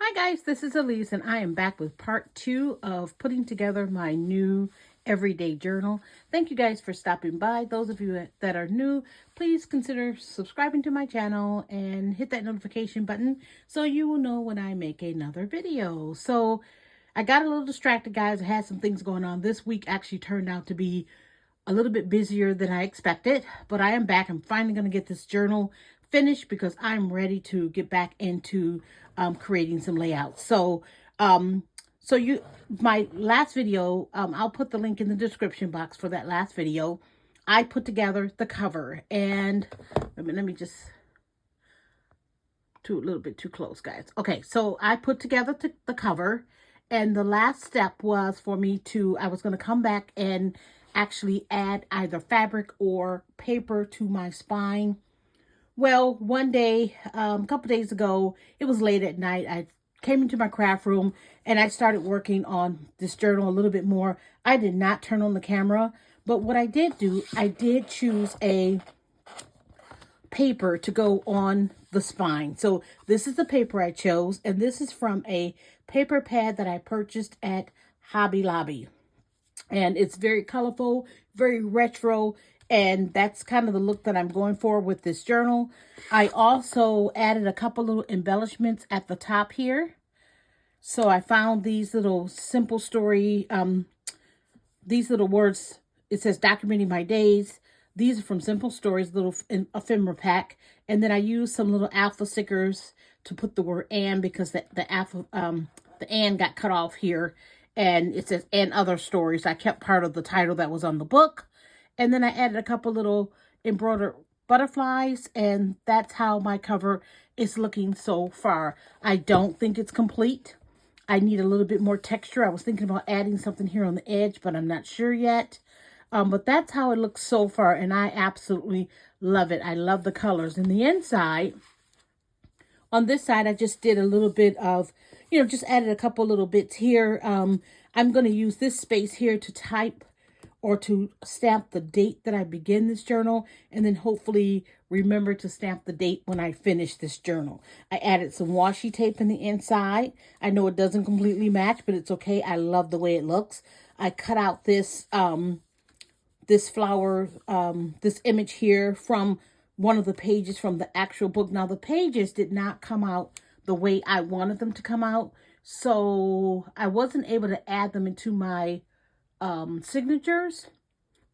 Hi guys, this is Elise and I am back with part 2 of putting together my new everyday journal. Thank you guys for stopping by. Those of you that are new, please consider subscribing to my channel and hit that notification button so you will know when I make another video. So I got a little distracted, guys. I had some things going on. This week actually turned out to be a little bit busier than I expected, but I am back. I'm finally going to get this journal finished because I'm ready to get back into creating some layouts. Um, my last video, I'll put the link in the description box for that last video. I put together the cover, and let me just a little bit too close, guys. Okay, so I put together the cover, and the last step was for me to, I was going to come back and actually add either fabric or paper to my spine. Well, one day, a couple days ago, it was late at night. I came into my craft room and I started working on this journal a little bit more. I did not turn on the camera, but what I did do, I did choose a paper to go on the spine. So this is the paper I chose, and this is from a paper pad that I purchased at Hobby Lobby. And it's very colorful, very retro, and that's kind of the look that I'm going for with this journal. I also added a couple little embellishments at the top here. So I found these little simple story, these little words. It says documenting my days. These are from Simple Stories, little ephemera pack. And then I used some little alpha stickers to put the word "and" because the alpha, the "and" got cut off here. And it says "and other stories." I kept part of the title that was on the book. And then I added a couple little embroidered butterflies. And that's how my cover is looking so far. I don't think it's complete. I need a little bit more texture. I was thinking about adding something here on the edge, but I'm not sure yet. But that's how it looks so far, and I absolutely love it. I love the colors. In the inside, on this side, I just did a little bit of, just added a couple little bits here. I'm going to use this space here to type or to stamp the date that I begin this journal, and then hopefully remember to stamp the date when I finish this journal. I added some washi tape in the inside. I know it doesn't completely match, but it's okay. I love the way it looks. I cut out this this flower, this image here from one of the pages from the actual book. Now, the pages did not come out the way I wanted them to come out, so I wasn't able to add them into my signatures,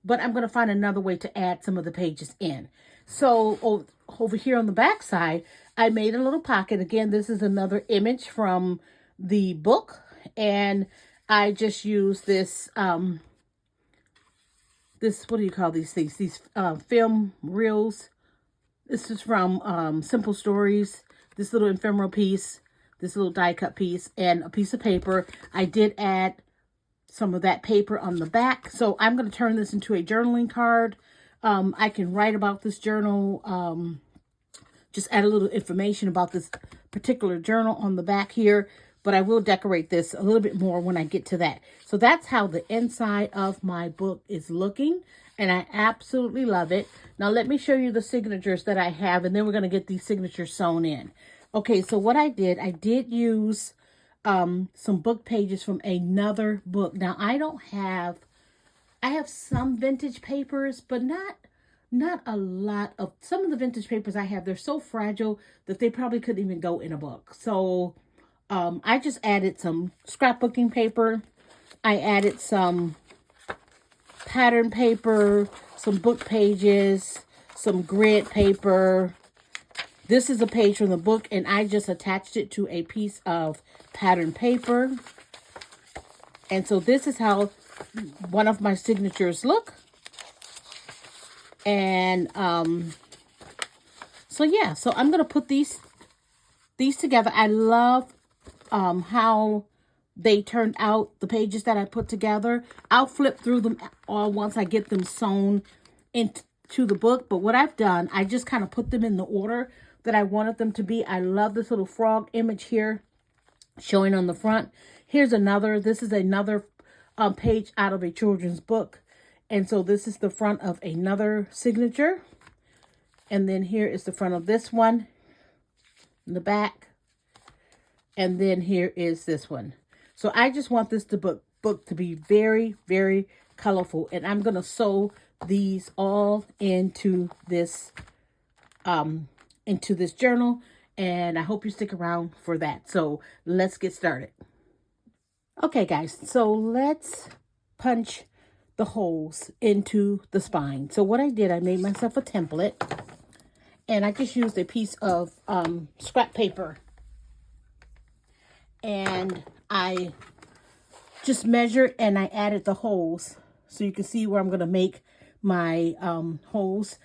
but I'm going to find another way to add some of the pages in. So over here on the back side, I made a little pocket. Again, this is another image from the book, and I just used this what do you call these things? These film reels. This is from Simple Stories. This little ephemeral piece, this little die cut piece, and a piece of paper. I did add some of that paper on the back. So I'm going to turn this into a journaling card. I can write about this journal. Just add a little information about this particular journal on the back here. But I will decorate this a little bit more when I get to that. So that's how the inside of my book is looking. And I absolutely love it. Now let me show you the signatures that I have. And then we're going to get these signatures sewn in. Okay, so what I did use some book pages from another book. Now I have some vintage papers, but not a lot of, some of the vintage papers I have, they're so fragile that they probably couldn't even go in a book. So I just added some scrapbooking paper. I added some pattern paper, some book pages, some grid paper. This is a page from the book, and I just attached it to a piece of pattern paper. And so this is how one of my signatures look. And so yeah, so I'm going to put these together. I love how they turned out, the pages that I put together. I'll flip through them all once I get them sewn into the book. But what I've done, I just kind of put them in the order that I wanted them to be. I love this little frog image here showing on the front. Here's another. This is another page out of a children's book. And so this is the front of another signature. And then here is the front of this one in the back. And then here is this one. So I just want this book to be very, very colorful. And I'm going to sew these all into this journal. And I hope you stick around for that. So let's get started. Okay, guys. So let's punch the holes into the spine. So what I did, I made myself a template. And I just used a piece of scrap paper. And I just measured and I added the holes. So you can see where I'm going to make my holes.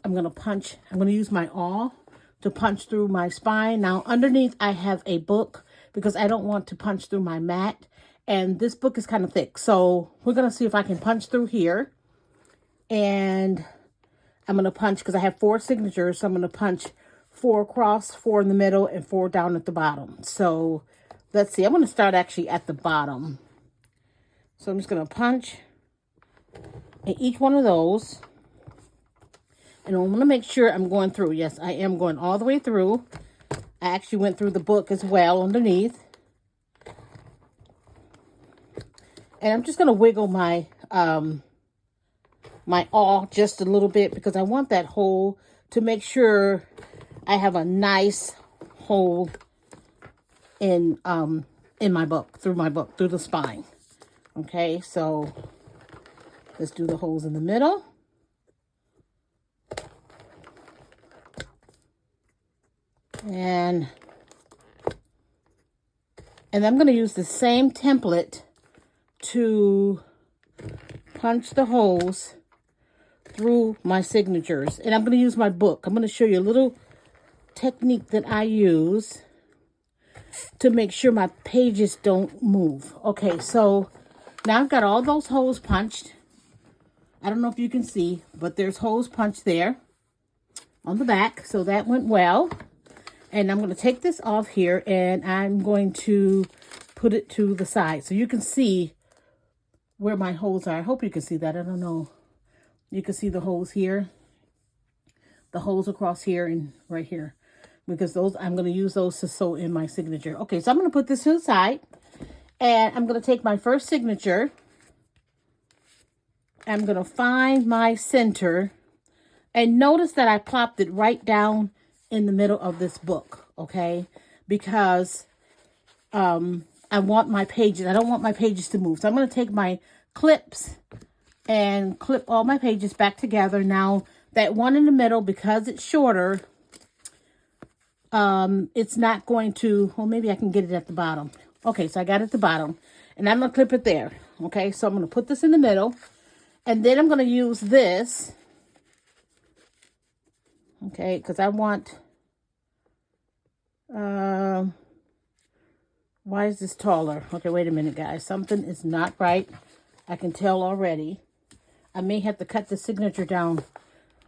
I'm going to use my awl to punch through my spine. Now underneath I have a book because I don't want to punch through my mat. And this book is kind of thick. So we're going to see if I can punch through here. And I'm going to punch because I have 4 signatures. So I'm going to punch 4 across, 4 in the middle, and 4 down at the bottom. So let's see. I'm going to start actually at the bottom. So I'm just going to punch in each one of those. And I want to make sure I'm going through. Yes, I am going all the way through. I actually went through the book as well underneath. And I'm just going to wiggle my my awl just a little bit because I want that hole to make sure I have a nice hole in my book, through the spine. Okay, so let's do the holes in the middle. And I'm going to use the same template to punch the holes through my signatures. And I'm going to use my book. I'm going to show you a little technique that I use to make sure my pages don't move. Okay, so now I've got all those holes punched. I don't know if you can see, but there's holes punched there on the back. So that went well. And I'm going to take this off here and I'm going to put it to the side so you can see where my holes are. I hope you can see that. I don't know. You can see the holes here, the holes across here and right here, because those, I'm going to use those to sew in my signature. Okay, so I'm going to put this to the side and I'm going to take my first signature. I'm going to find my center and notice that I plopped it right down in the middle of this book. Okay, because I want my pages. I don't want my pages to move. So I'm going to take my clips and clip all my pages back together. Now that one in the middle, because it's shorter, it's not going to, well, maybe I can get it at the bottom. Okay, so I got it at the bottom and I'm going to clip it there. Okay, so I'm going to put this in the middle and then I'm going to use this. Okay, because I want, why is this taller? Okay, wait a minute, guys. Something is not right. I can tell already. I may have to cut the signature down.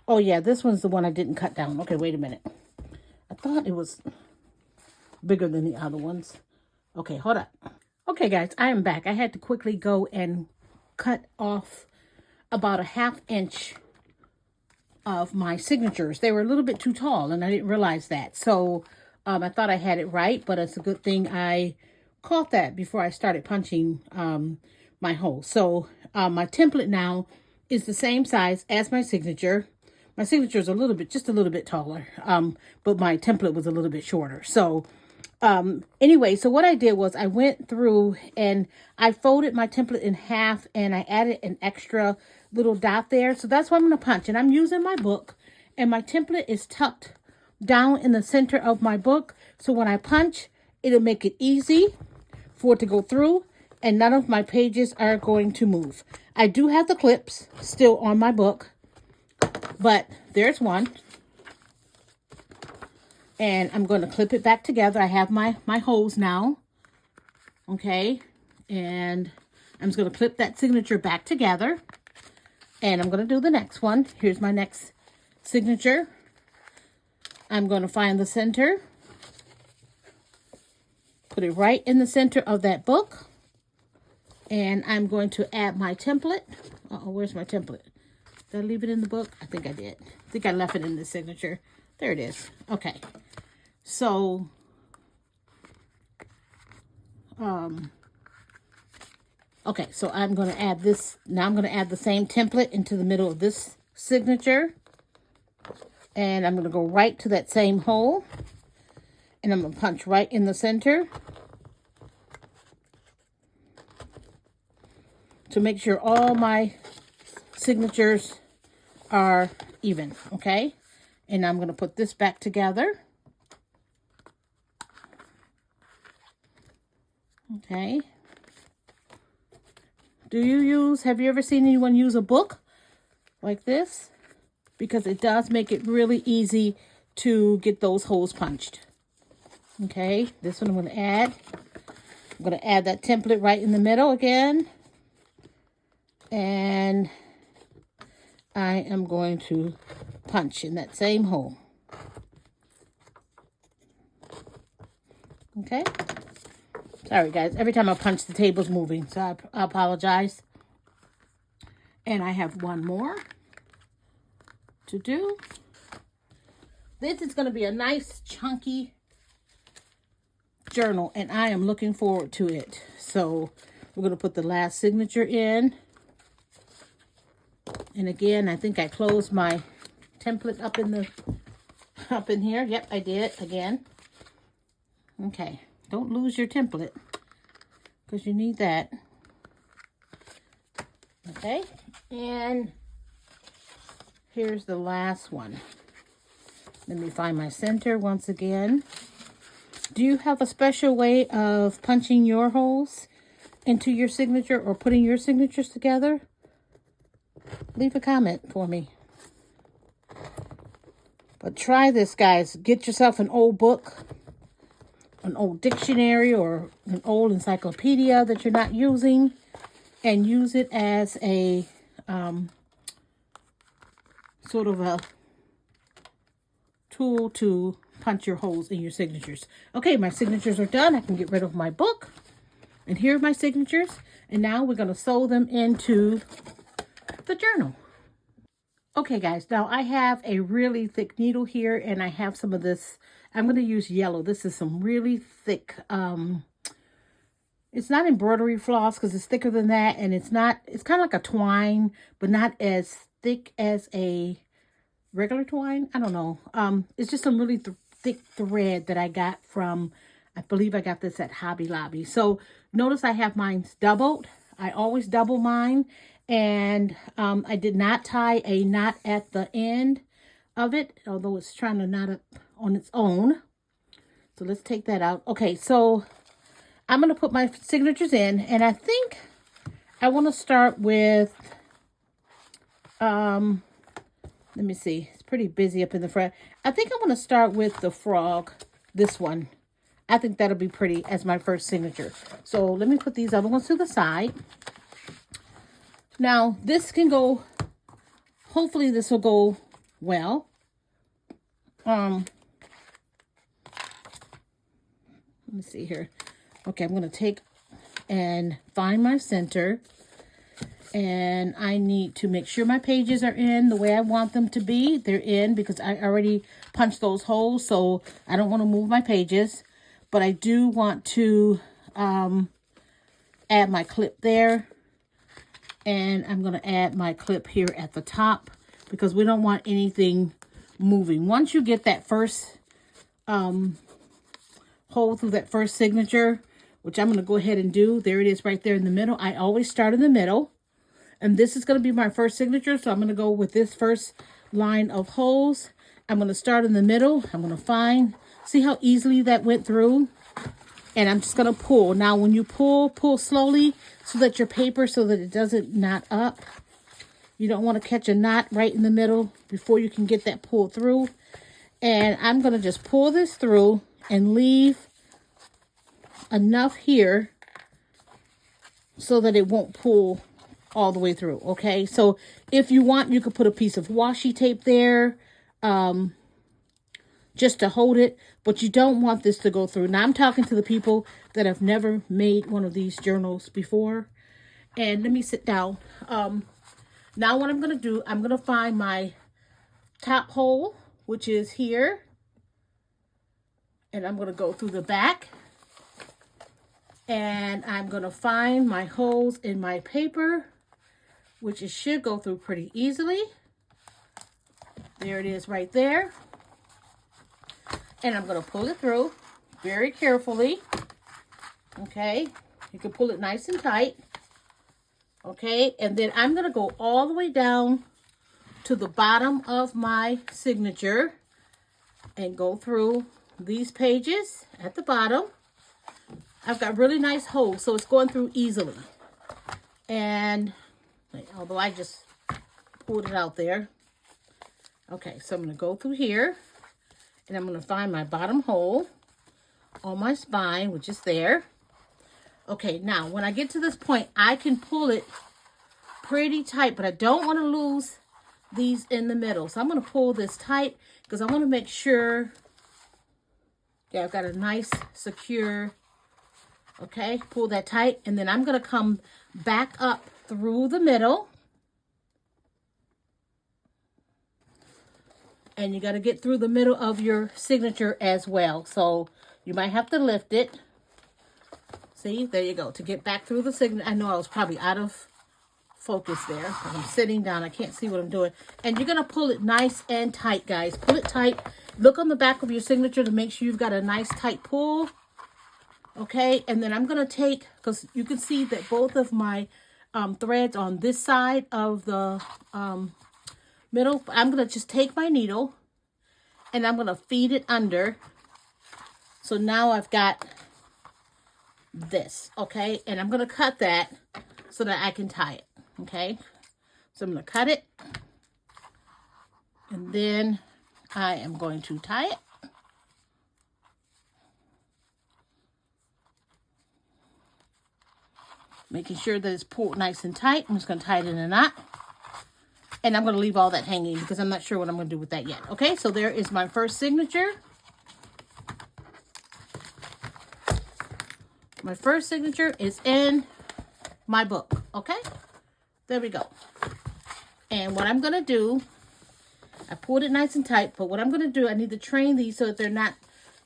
Oh, yeah, this one's the one I didn't cut down. Okay, wait a minute. I thought it was bigger than the other ones. Okay, hold up. Okay, guys, I am back. I had to quickly go and cut off about a 1/2 inch of my signatures. They were a little bit too tall, and I didn't realize that. So I thought I had it right, but it's a good thing I caught that before I started punching my hole. So my template now is the same size as my signature. My signature is just a little bit taller, but my template was a little bit shorter. So anyway, so what I did was I went through and I folded my template in half and I added an extra little dot there. So that's what I'm going to punch. And I'm using my book and my template is tucked down in the center of my book. So when I punch, it'll make it easy for it to go through and none of my pages are going to move. I do have the clips still on my book, but there's one. And I'm going to clip it back together. I have my holes now. Okay. And I'm just going to clip that signature back together. And I'm going to do the next one. Here's my next signature. I'm going to find the center. Put it right in the center of that book. And I'm going to add my template. Uh-oh, where's my template? Did I leave it in the book? I think I did. I think I left it in the signature. There it is. Okay. So Okay, so I'm going to add this. Now I'm going to add the same template into the middle of this signature. And I'm going to go right to that same hole. And I'm going to punch right in the center to make sure all my signatures are even, okay? And I'm going to put this back together. Okay. Have you ever seen anyone use a book like this? Because it does make it really easy to get those holes punched. Okay, this one I'm going to add. I'm going to add that template right in the middle again. And I am going to punch in that same hole. Okay. Sorry, guys. Every time I punch, the table's moving, so I apologize. And I have one more to do. This is going to be a nice, chunky journal, and I am looking forward to it. So we're going to put the last signature in. And again, I think I closed my template up in here. Yep, I did again. Okay. Don't lose your template, because you need that. Okay, and here's the last one. Let me find my center once again. Do you have a special way of punching your holes into your signature or putting your signatures together? Leave a comment for me. But try this, guys. Get yourself an old book, an old dictionary, or an old encyclopedia that you're not using, and use it as a sort of a tool to punch your holes in your signatures. Okay, my signatures are done. I can get rid of my book. And here are my signatures. And now we're going to sew them into the journal. Okay, guys, now I have a really thick needle here, and I have some of this. I'm going to use yellow. This is some really thick, it's not embroidery floss because it's thicker than that, and it's kind of like a twine, but not as thick as a regular twine. I don't know. It's just some really thick thread that I got from, I believe I got this at Hobby Lobby. So notice I have mine doubled. I always double mine. And I did not tie a knot at the end of it, although it's trying to knot up on its own. So let's take that out. Okay, so I'm going to put my signatures in, and I think I want to start with, let me see, it's pretty busy up in the front. I think I'm going to start with the frog, this one. I think that'll be pretty as my first signature. So let me put these other ones to the side. Now, this can go, hopefully this will go well. Let me see here. Okay, I'm going to take and find my center. And I need to make sure my pages are in the way I want them to be. They're in because I already punched those holes, so I don't want to move my pages. But I do want to add my clip there. And I'm going to add my clip here at the top because we don't want anything moving. Once you get that first hole through that first signature, which I'm going to go ahead and do. There it is right there in the middle. I always start in the middle. And this is going to be my first signature. So I'm going to go with this first line of holes. I'm going to start in the middle. I'm going to see how easily that went through. And I'm just going to pull. Now, when you pull slowly so that your paper, so that it doesn't knot up. You don't want to catch a knot right in the middle before you can get that pulled through. And I'm going to just pull this through and leave enough here so that it won't pull all the way through. Okay, so if you want, you could put a piece of washi tape there just to hold it, but you don't want this to go through. Now, I'm talking to the people that have never made one of these journals before. And let me sit down. Now what I'm going to do, I'm going to find my top hole, which is here. And I'm going to go through the back. And I'm going to find my holes in my paper, which it should go through pretty easily. There it is right there. And I'm going to pull it through very carefully. Okay. You can pull it nice and tight. Okay. And then I'm going to go all the way down to the bottom of my signature and go through these pages at the bottom. I've got really nice holes, so it's going through easily. And although I just pulled it out there. Okay, so I'm going to go through here, and I'm going to find my bottom hole on my spine, which is there. Okay, now when I get to this point, I can pull it pretty tight, but I don't want to lose these in the middle. So I'm going to pull this tight because I want to make sure, yeah, I've got a nice secure. Okay, pull that tight, and then I'm going to come back up through the middle. And you got to get through the middle of your signature as well. So you might have to lift it. See, there you go. To get back through the signature. I know I was probably out of focus there. I'm sitting down. I can't see what I'm doing. And you're going to pull it nice and tight, guys. Pull it tight. Look on the back of your signature to make sure you've got a nice tight pull. Okay, and then I'm going to take, because you can see that both of my threads on this side of the middle, I'm going to just take my needle and I'm going to feed it under. So now I've got this, okay, and I'm going to cut that so that I can tie it, okay. So I'm going to cut it, and then I am going to tie it. Making sure that it's pulled nice and tight. I'm just going to tie it in a knot. And I'm going to leave all that hanging because I'm not sure what I'm going to do with that yet. Okay, so there is my first signature. My first signature is in my book. Okay, there we go. And what I'm going to do, I pulled it nice and tight. But what I'm going to do, I need to train these so that they're not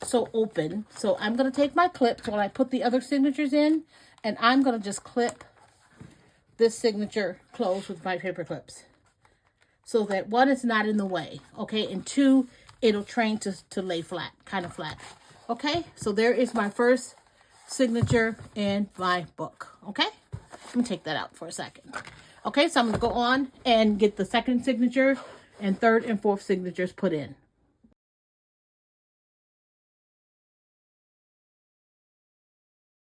so open. So I'm going to take my clips while I put the other signatures in. And I'm going to just clip this signature closed with my paper clips. So that one, it's not in the way. Okay. And two, it'll train to lay flat, kind of flat. Okay. So there is my first signature in my book. Okay. Let me take that out for a second. Okay. So I'm going to go on and get the second signature and third and fourth signatures put in.